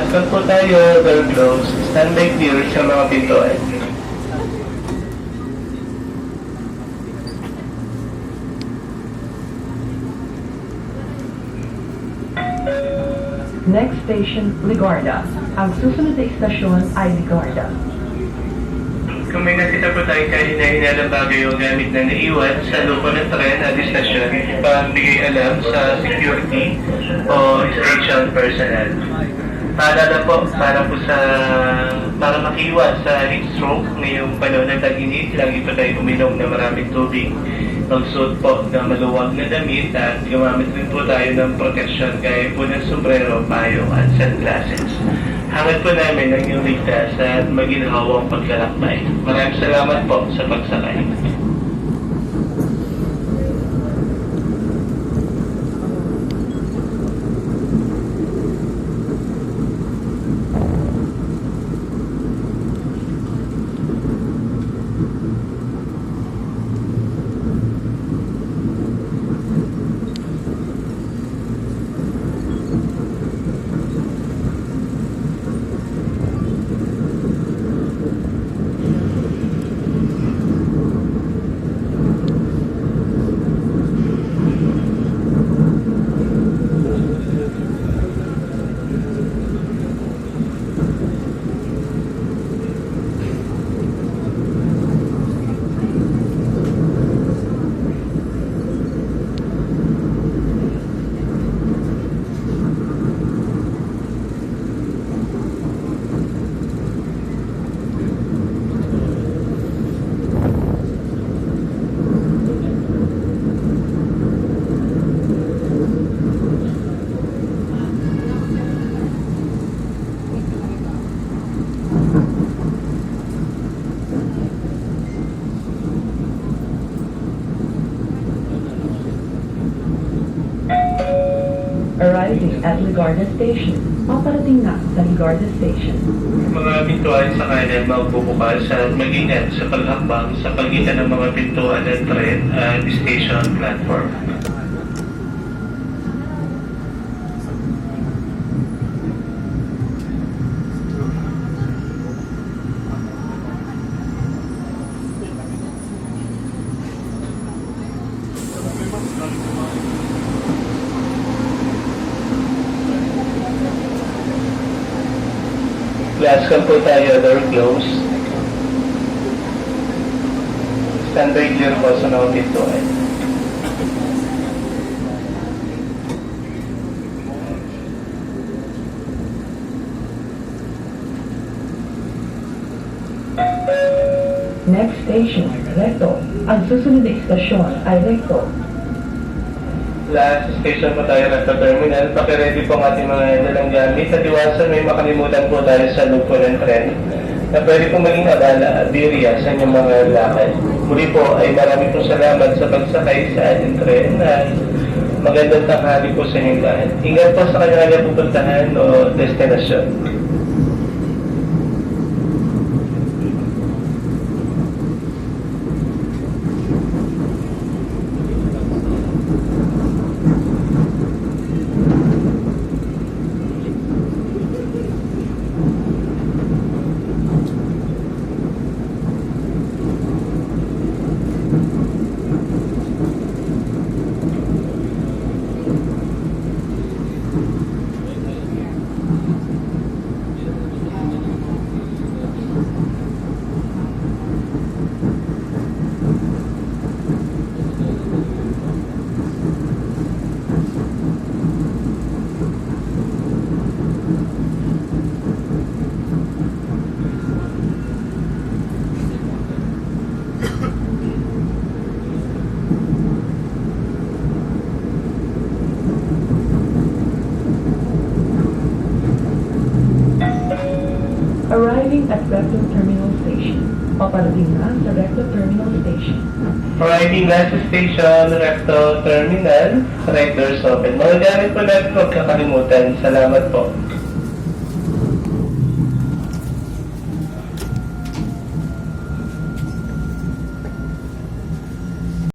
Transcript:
Welcome po tayo, door closed. Standby clear sa mga pintuan. Next station, Ligarda. Ang susunod na istasyon ay Ligarda. Kung may nakita po tayo kahina-hina ng bagay o gamit na naiwan sa loob ng tren at istasyon, pagbigay alam sa security o station personnel. Paalala po, para makiwas sa heat stroke ngayong panahon ng tag-init, lagi po tayo uminom na maraming tubig. Magsuot po ng maluwag na damit at gumamit rin po tayo ng protection gaya po ng sombrero, payong at sunglasses. Hangad po namin ang inyong ligtas at maginhawang paglalakbay. Maraming salamat po sa pagsakay. Arriving at Ligarda Station. Paparating na sa Ligarda Station. Mga pintuan sa kanan magbubukas at mag-ingat sa paghakbang sa pagitan ng mga pintuan ng tren at station platform. Last call po tayo, door closed. Standby clear po sa mga pintuan. Next station, Recto. Ang susunod na istasyon ay Recto. Last station po tayo ng terminal. Pakiready po ang ating mga dalang gamit at iwasan may makalimutan po tayo sa loob po ng tren na pwede po maging abala at birya sa inyong mga lakad. Muli po ay marami po salamat sa pagsakay sa ating tren at magandang tanghali po sa inyong lahat. Ingat po sa kanya pupuntahan o destinasyon. Arriving at Recto Terminal Station. Paparating na sa Recto Terminal Station. Arriving na sa station, Recto Terminal, right doors open. Mga gamit po natin, huwag kakalimutan. Salamat po.